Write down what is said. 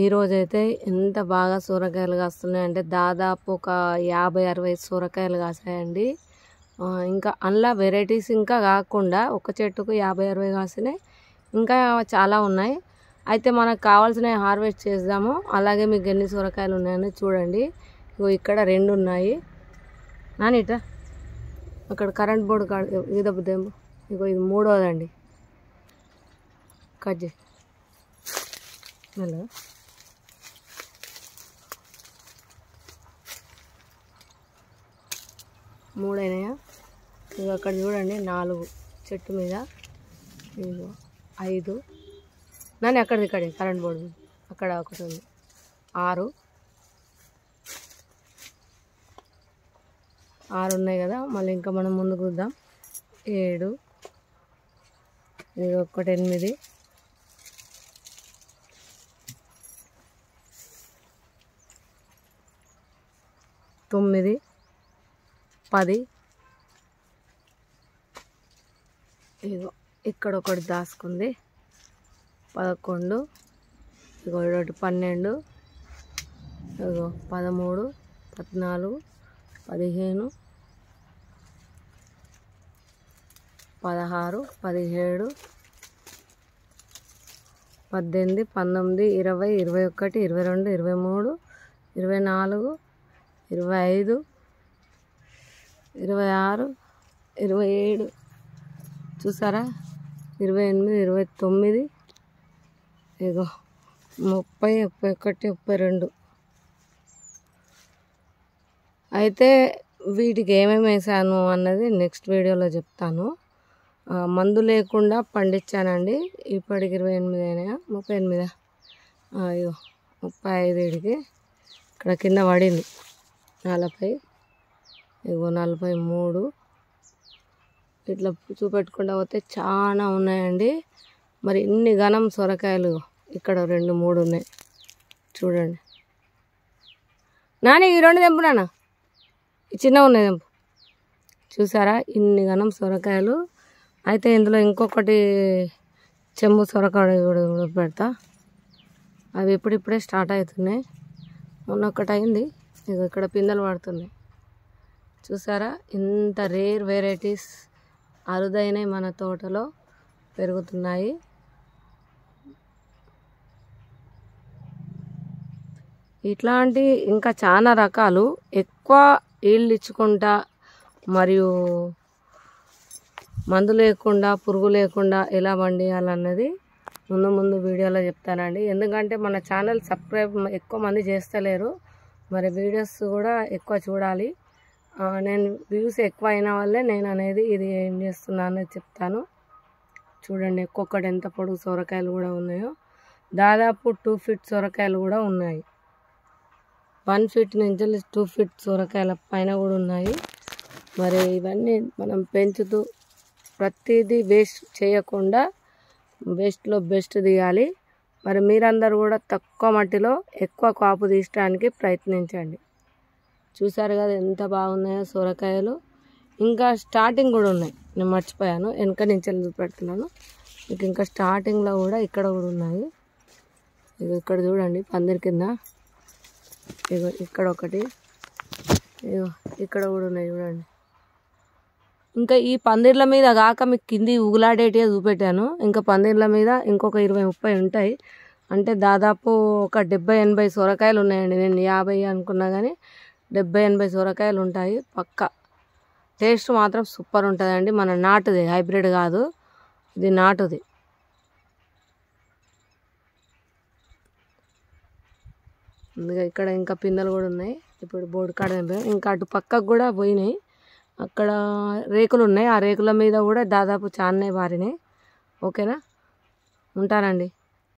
ఈరోజైతే ఎంత బాగా సొరకాయలు కాస్తున్నాయంటే దాదాపు ఒక 50-60 సొరకాయలు కాసాయండి. ఇంకా అందులో వెరైటీస్ ఇంకా కాకుండా ఒక చెట్టుకు 50-60 కాసినాయి. ఇంకా చాలా ఉన్నాయి. అయితే మనకు కావాల్సినవి హార్వెస్ట్ చేద్దాము. అలాగే మీకు ఎన్ని సొరకాయలు ఉన్నాయని చూడండి. ఇగో ఇక్కడ 2 ఉన్నాయి. నానిట అక్కడ కరెంట్ బోర్డు ఇదబ్బుదేమో. ఇగో ఇది 3వదండి. కట్ చేయి మెల్లగా. మూడైనాయా? ఇక అక్కడ చూడండి 4 చెట్టు మీద, ఇదిగో 5. నాని అక్కడిది ఇక్కడే కరెంట్ బోర్డు అక్కడ ఒకటి ఉంది. 6 ఉన్నాయి కదా. మళ్ళీ ఇంకా మనం ముందుకు చూద్దాం. 7, ఇది ఒకటి 8, 9, 10. ఇగో ఇక్కడ ఒకటి దాసుకుంది 11. ఇగో ఒకటి 12. ఇగో 13, 14, 15, 16, 17, 18, 19, 20, 21, 22, 23, 24, 25, 26, 27. చూసారా? 28, 29, ఇగో 30, 31, 32. అయితే వీటికి ఏమేమి వేసాను అన్నది నెక్స్ట్ వీడియోలో చెప్తాను. మందు లేకుండా పండించానండి. ఇప్పటికి 28 అయినాయా? 38. ఇగో 35 వీడికి. ఇక్కడ కింద పడింది 40. ఇగో 43. ఇట్లా చూపెట్టుకుంటూ పోతే చాలా ఉన్నాయండి. మరి ఇన్ని ఘనం సొరకాయలు ఇక్కడ 2, 3 ఉన్నాయి చూడండి. నాని ఈ 2 తెంపు నాన్న, ఈ చిన్న ఉన్నాయి తెంపు. చూసారా ఇన్ని ఘనం సొరకాయలు. అయితే ఇందులో ఇంకొకటి చెంబు సొరకాయ కూడా పెడతా. అవి ఇప్పుడిప్పుడే స్టార్ట్ అవుతున్నాయి. మొన్న ఒకటి అయింది. ఇక ఇక్కడ పిందెలు పడుతున్నాయి. చూసారా ఇంత రేర్ వెరైటీస్ అరుదైనవి మన తోటలో పెరుగుతున్నాయి. ఇట్లాంటి ఇంకా చాలా రకాలు ఎక్కువ ఈల్డ్ ఇచ్చుకుంటా మరియు మందు లేకుండా పురుగు లేకుండా ఎలా పండియాలన్నది ముందు వీడియోలో చెప్తానండి. ఎందుకంటే మన ఛానల్ సబ్స్క్రైబ్ ఎక్కువ మంది చేస్తలేరు. మరి వీడియోస్ కూడా ఎక్కువ చూడాలి. నేను వ్యూస్ ఎక్కువ అయిన వల్లే నేను అనేది ఇది ఏం చేస్తున్నాను చెప్తాను. చూడండి ఒక్కొక్కటి ఎంత పొడుగు సొరకాయలు కూడా ఉన్నాయో. దాదాపు 2 ఫీట్ సొరకాయలు కూడా ఉన్నాయి. 1 ఫీట్ నుంచి 2 ఫీట్ సొరకాయల పైన కూడా ఉన్నాయి. మరి ఇవన్నీ మనం పెంచుతూ ప్రతిదీ వేస్ట్ చేయకుండా వేస్ట్లో బెస్ట్ తీయాలి. మరి మీరందరూ కూడా తక్కువ మట్టిలో ఎక్కువ కాపు తీయడానికి ప్రయత్నించండి. చూసారు కదా ఎంత బాగున్నాయో సొరకాయలు. ఇంకా స్టార్టింగ్ కూడా ఉన్నాయి. నేను మర్చిపోయాను, వెనక నుంచి చూపెడుతున్నాను మీకు. ఇంకా స్టార్టింగ్లో కూడా ఇక్కడ కూడా ఉన్నాయి. ఇగో ఇక్కడ చూడండి పందిరి కింద. ఇగో ఇక్కడ ఒకటి, ఇగో ఇక్కడ కూడా ఉన్నాయి చూడండి. ఇంకా ఈ పందిర్ల మీద కాక మీకు కింది ఉగులాడేటిగా చూపెట్టాను. ఇంకా పందిర్ల మీద ఇంకొక 20-30 ఉంటాయి. అంటే దాదాపు ఒక 70-80 సొరకాయలు ఉన్నాయండి. నేను 50 అనుకున్నా కానీ 70-80 సొరకాయలు ఉంటాయి పక్కా. టేస్ట్ మాత్రం సూపర్ ఉంటుందండి. మన నాటుది, హైబ్రిడ్ కాదు, ఇది నాటుది. అందుకే ఇక్కడ ఇంకా పిందెలు కూడా ఉన్నాయి. ఇప్పుడు బోర్డు కాడ ఇంకా అటు పక్కకు కూడా పోయినాయి. అక్కడ రేకులు ఉన్నాయి. ఆ రేకుల మీద కూడా దాదాపు చాలానే పారినాయి. ఓకేనా? ఉంటానండి.